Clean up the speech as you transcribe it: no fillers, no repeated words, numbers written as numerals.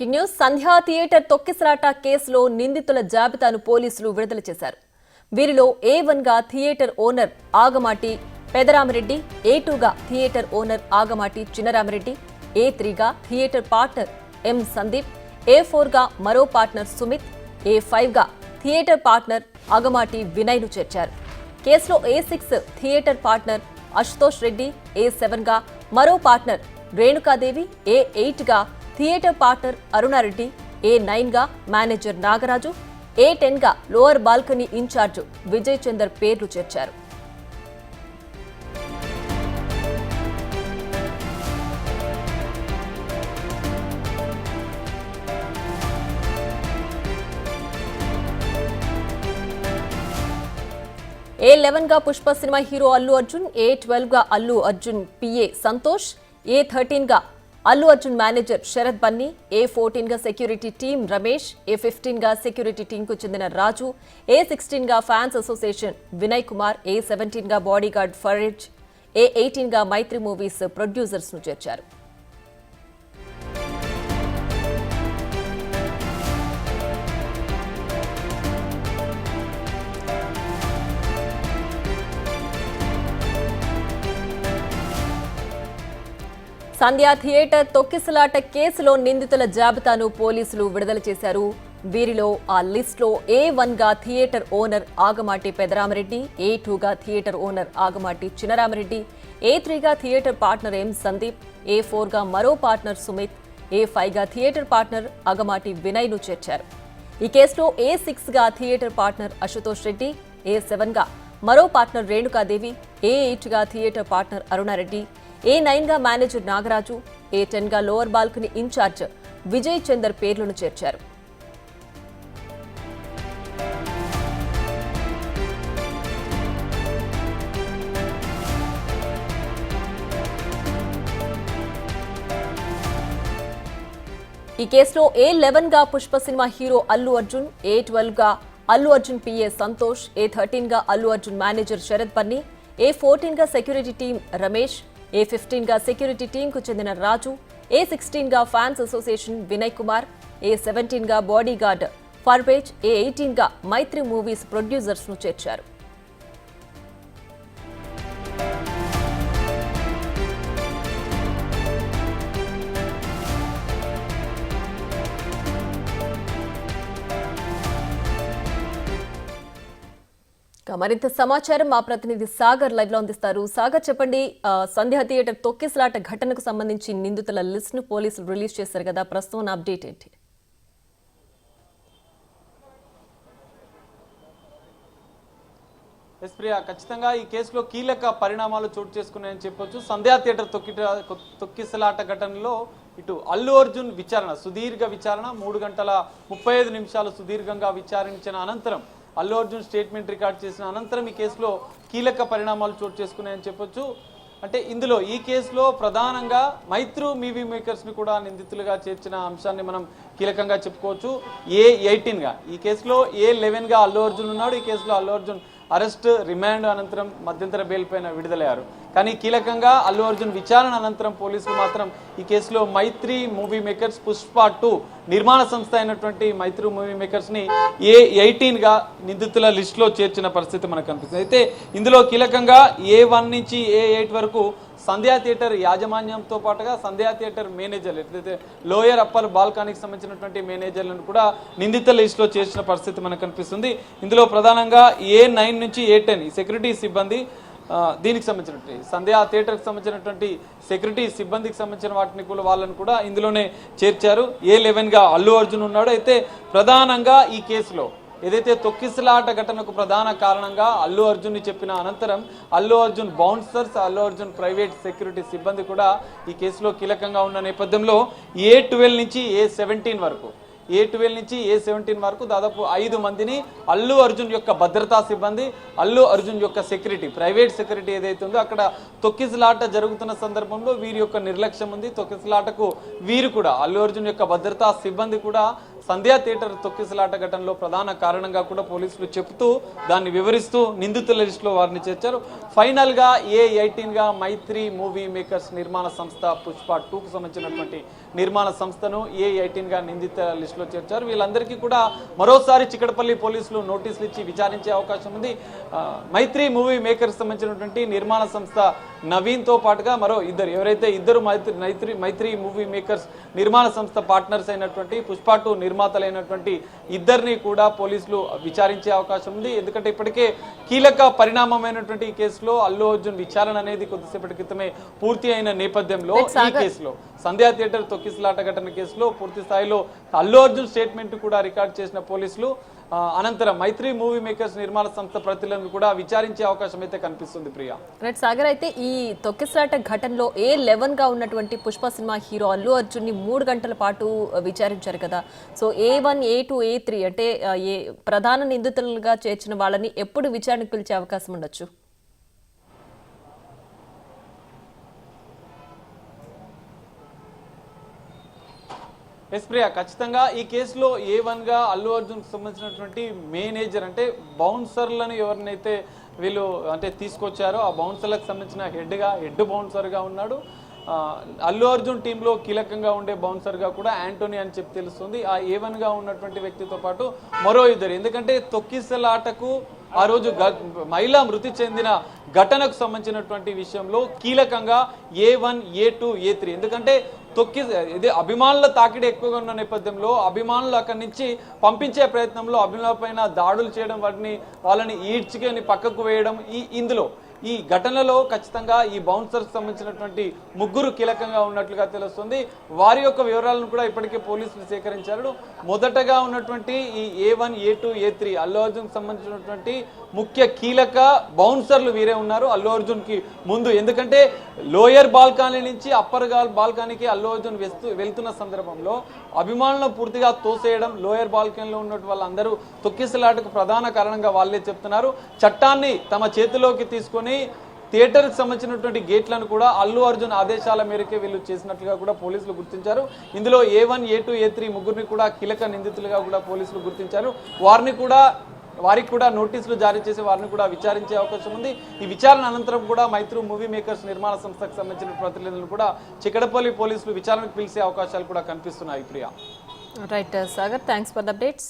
News సంధ్యా theatre తొక్కిసలాట కేసులో నిందితుల జాబితాను పోలీసులు విడుదల చేశారు. వీరిలో A1 గా థియేటర్ ఓనర్ ఆగమాటి పెదరామిరెడ్డి, A2 గా థియేటర్ ఓనర్ ఆగమాటి చిన్నరామిరెడ్డి, A3 గా theatre partner M Sandeep, A4 గా మరో పార్ట్నర్ సుమిత్, A5 గా థియేటర్ పార్ట్నర్ ఆగమాటి వినయ్ ను చేర్చారు. కేసులో A6 theatre partner Ashutosh Reddy, A7 గా మరో పార్ట్నర్ రేణుకాదేవి, A8 గా థియేటర్ పార్ట్నర్ అరుణారెడ్డి, A9 గా మేనేజర్ నాగరాజు, A10 గా lower balcony incharge Vijay Chandar పేర్లు చేర్చారు. A11 గా Pushpa cinema hero Allu Arjun, A12 గా అల్లు అర్జున్ PA సంతోష్, A13 గా అల్లు అర్జున్ మేనేజర్ శరత్ బన్నీ, A14 గా సెక్యూరిటీ టీం రమేష్, A15 గా సెక్యూరిటీ టీంకు చెందిన రాజు, A16 గా fans association Vinay Kumar, A17 గా బాడీగార్డ్ ఫరేజ్, A18 గా మైత్రి మూవీస్ ప్రొడ్యూసర్స్ ను చేర్చారు. సంధ్యా థియేటర్ తొక్కిసలాట కేసులో నిందితుల జాబితాను పోలీసులు విడుదల చేశారు. వీరిలో ఆ లిస్టులో A1 గా థియేటర్ ఓనర్ ఆగమాటి పెదరామిరెడ్డి, A2 గా థియేటర్ ఓనర్ ఆగమాటి చిన్నరామిరెడ్డి, A3 గా theatre partner M Sandeep, A4 గా మరో పార్ట్నర్ సుమిత్, A5 గా థియేటర్ పార్ట్నర్ ఆగమాటి వినయ్ ను చేర్చారు. ఈ కేసులో A6 గా theatre partner Ashutosh Reddy, A7 గా మరో పార్ట్నర్ రేణుకాదేవి, A8 గా థియేటర్ పార్ట్నర్ అరుణారెడ్డి, A9 గా మేనేజర్ నాగరాజు, A10 గా lower balcony incharge Vijay Chandar పేర్లను చేర్చారు. ఈ కేసులో A11 గా Pushpa cinema hero Allu Arjun, A12 గా అల్లు అర్జున్ PA సంతోష్, A13 గా అల్లు అర్జున్ మేనేజర్ శరత్ బన్నీ, A14 గా సెక్యూరిటీ టీం రమేష్, A15 గా సెక్యూరిటీ టీంకు చెందిన రాజు, A16 గా fans association Vinay Kumar, A17 గా బాడీగార్డ్ ఫర్వేజ్, A18 గా మైత్రి మూవీస్ ప్రొడ్యూసర్స్ ను చేర్చారు. మరింత సమాచారం మా ప్రతినిధి సాగర్ లైవ్ లో అందిస్తారు. సాగర్, చెప్పండి, సంధ్యా థియేటర్ తొక్కిసలాట ఘటనకు సంబంధించి నిందితుల లిస్ట్ ను పోలీసులు రిలీజ్ చేశారు కదా, ప్రస్తుతం అప్డేట్ ఏంటి? ప్రియా, ఖచ్చితంగా ఈ కేసులో కీలక పరిణామాలు చోటు చేసుకున్నాయని చెప్పొచ్చు. సంధ్యా థియేటర్ తొక్కిసలాట ఘటనలో ఇటు అల్లు అర్జున్ విచారణ, సుదీర్ఘ విచారణ, 3 గంటల 35 నిమిషాలు సుదీర్ఘంగా విచారించిన అనంతరం అల్లు అర్జున్ స్టేట్మెంట్ రికార్డ్ చేసిన అనంతరం ఈ కేసులో కీలక పరిణామాలు చోటు చేసుకున్నాయని చెప్పొచ్చు. అంటే ఇందులో ఈ కేసులో ప్రధానంగా మైత్రి మూవీ మేకర్స్ని కూడా నిందితులుగా చేర్చిన అంశాన్ని మనం కీలకంగా చెప్పుకోవచ్చు. A18 గా ఈ కేసులో A11 గా అల్లు అర్జున్ ఉన్నాడు. ఈ కేసులో అల్లు అర్జున్ అరెస్ట్, రిమాండ్ అనంతరం మధ్యంతర బెయిల్ పైన విడుదలయ్యారు. కానీ కీలకంగా అల్లు అర్జున్ విచారణ అనంతరం పోలీసులు మాత్రం ఈ కేసులో మైత్రి మూవీ మేకర్స్ పుష్ప 2 నిర్మాణ సంస్థ అయినటువంటి మైత్రి మూవీ మేకర్స్ని A18 గా నిందితుల లిస్టులో చేర్చిన పరిస్థితి మనకు కనిపిస్తుంది. అయితే ఇందులో కీలకంగా A1 నుంచి A8 వరకు సంధ్యా థియేటర్ యాజమాన్యంతో పాటుగా సంధ్యా థియేటర్ మేనేజర్లు, ఎట్లయితే లోయర్ అప్పర్ బాల్కనీకి సంబంధించినటువంటి మేనేజర్లను కూడా నిందితుల లిస్టులో చేర్చిన పరిస్థితి మనకు కనిపిస్తుంది. ఇందులో ప్రధానంగా A9 నుంచి A10 సెక్యూరిటీ సిబ్బంది, దీనికి సంబంధించినటువంటి సంధ్యా థియేటర్కి సంబంధించినటువంటి సెక్యూరిటీ సిబ్బందికి సంబంధించిన వాటిని కూడా వాళ్ళని కూడా ఇందులోనే చేర్చారు. A11 గా అల్లు అర్జున్ ఉన్నాడు. అయితే ప్రధానంగా ఈ కేసులో ఏదైతే తొక్కిసలాట ఘటనకు ప్రధాన కారణంగా అల్లు అర్జున్ని చెప్పిన అనంతరం Allu Arjun bouncers, Allu Arjun private security సిబ్బంది కూడా ఈ కేసులో కీలకంగా ఉన్న నేపథ్యంలో A12 నుంచి A17 వరకు A12 నుంచి A17 వరకు దాదాపు 5 మందిని అల్లు అర్జున్ యొక్క భద్రతా సిబ్బంది, అల్లు అర్జున్ యొక్క సెక్యూరిటీ, ప్రైవేట్ సెక్యూరిటీ ఏదైతే ఉందో అక్కడ తొక్కిసలాట జరుగుతున్న సందర్భంలో వీరి యొక్క నిర్లక్ష్యం ఉంది. తొక్కిసలాటకు వీరు కూడా అల్లు అర్జున్ యొక్క భద్రతా సిబ్బంది కూడా సంధ్యా థియేటర్ తొక్కిసలాట ఘటనలో ప్రధాన కారణంగా కూడా పోలీసులు చెబుతూ దాన్ని వివరిస్తూ నిందితుల లిస్టులో వారిని చేర్చారు. ఫైనల్ గా A18 గా మైత్రి మూవీ మేకర్స్ నిర్మాణ సంస్థ పుష్ప 2కు సంబంధించినటువంటి నిర్మాణ సంస్థను A18 గా నిందితుల లిస్టులో చేర్చారు. వీళ్ళందరికీ కూడా మరోసారి చిక్కడపల్లి పోలీసులు నోటీసులు ఇచ్చి విచారించే అవకాశం ఉంది. మైత్రి మూవీ మేకర్స్ సంబంధించినటువంటి నిర్మాణ సంస్థ నవీన్ తో పాటుగా మరో ఇద్దరు మైత్రి మూవీ మేకర్స్ నిర్మాణ సంస్థ పార్ట్నర్స్ అయినటువంటి పుష్ప 2 నిర్మాతలైనటువంటి ఇద్దరిని కూడా పోలీసులు విచారించే అవకాశం ఉంది. ఎందుకంటే ఇప్పటికే కీలక పరిణామమైనటువంటి ఈ కేసులో అల్లు అర్జున్ విచారణ అనేది కొద్దిసేపటి క్రితమే పూర్తి అయిన నేపథ్యంలో ఈ కేసులో సంధ్యా థియేటర్ తొక్కిసలాట ఘటన కేసులో పూర్తి స్థాయిలో అల్లు అర్జున్ స్టేట్మెంట్ కూడా రికార్డ్ చేసిన పోలీసులు అనంతరం మైత్రి మూవీ మేకర్స్ నిర్మాణ సంస్థ ప్రతినిధులను కూడా విచారించే అవకాశం అయితే కనిపిస్తుంది. ప్రియా రైట్ సాగర్, అయితే ఈ తొక్కిసలాట ఘటనలో A11 గా ఉన్నటువంటి పుష్ప సినిమా హీరో అల్లు అర్జున్ ని 3 గంటల పాటు విచారించారు కదా. సో A1, A2, A3 అంటే ప్రధాన నిందితులుగా చేర్చిన వాళ్ళని ఎప్పుడు విచారణకు పిలిచే అవకాశం ఉండొచ్చు? ఎస్ ప్రియా, ఖచ్చితంగా ఈ కేసులో A1 గా అల్లు అర్జున్ సంబంధించినటువంటి మేనేజర్ అంటే బౌన్సర్లను ఎవరినైతే వీళ్ళు అంటే తీసుకొచ్చారో ఆ బౌన్సర్లకు సంబంధించిన హెడ్ బౌన్సర్గా ఉన్నాడు. అల్లు అర్జున్ టీంలో కీలకంగా ఉండే బౌన్సర్గా కూడా యాంటోనీ అని చెప్పి తెలుస్తుంది. ఆ A1 గా ఉన్నటువంటి వ్యక్తితో పాటు మరో ఇద్దరు, ఎందుకంటే తొక్కిసలాటకు ఆ రోజు మహిళ మృతి చెందిన ఘటనకు సంబంధించినటువంటి విషయంలో కీలకంగా A1, A2, A3 ఎందుకంటే ఇది అభిమానుల తాకిడి ఎక్కువగా ఉన్న నేపథ్యంలో అభిమానులు అక్కడి నుంచి పంపించే ప్రయత్నంలో అభిమానులపైన దాడులు చేయడం, వాళ్ళని ఈడ్చుకొని పక్కకు వేయడం, ఇందులో ఈ ఘటనలో ఖచ్చితంగా ఈ బౌన్సర్స్ సంబంధించినటువంటి ముగ్గురు కీలకంగా ఉన్నట్లుగా తెలుస్తుంది. వారి యొక్క వివరాలను కూడా ఇప్పటికే పోలీసులు సేకరించారు. మొదటగా ఉన్నటువంటి ఈ A1, A2, A3 Allu Arjun సంబంధించినటువంటి ముఖ్య కీలక బౌన్సర్లు వీరే ఉన్నారు అల్లు అర్జున్ కి ముందు. ఎందుకంటే లోయర్ బాల్కనీ నుంచి అప్పర్ బాల్కనీకి అల్లు అర్జున్ వెళ్తున్న సందర్భంలో అభిమానులను పూర్తిగా తోసేయడం, లోయర్ బాల్కనీలో ఉన్నటువంటి వాళ్ళందరూ తొక్కిసలాటకు ప్రధాన కారణంగా వాళ్ళే చెప్తున్నారు. చట్టాన్ని తమ చేతిలోకి తీసుకొని థియేటర్కి సంబంధించినటువంటి గేట్లను కూడా అల్లు అర్జున్ ఆదేశాల మేరకే వీళ్ళు చేసినట్లుగా కూడా పోలీసులు గుర్తించారు. ఇందులో A1, A2, A3 ముగ్గురిని కూడా కీలక నిందితులుగా కూడా పోలీసులు గుర్తించారు. వారికి కూడా నోటీసులు జారీ చేసి వారిని కూడా విచారించే అవకాశం ఉంది. ఈ విచారణ అనంతరం కూడా మైత్రి మూవీ మేకర్స్ నిర్మాణ సంస్థకు సంబంధించిన ప్రతినిధులను కూడా చిక్కడపల్లి పోలీసులు విచారణకు పిలిచే అవకాశాలు కూడా కనిపిస్తున్నాయి. Priya right Sagar, thanks for the updates.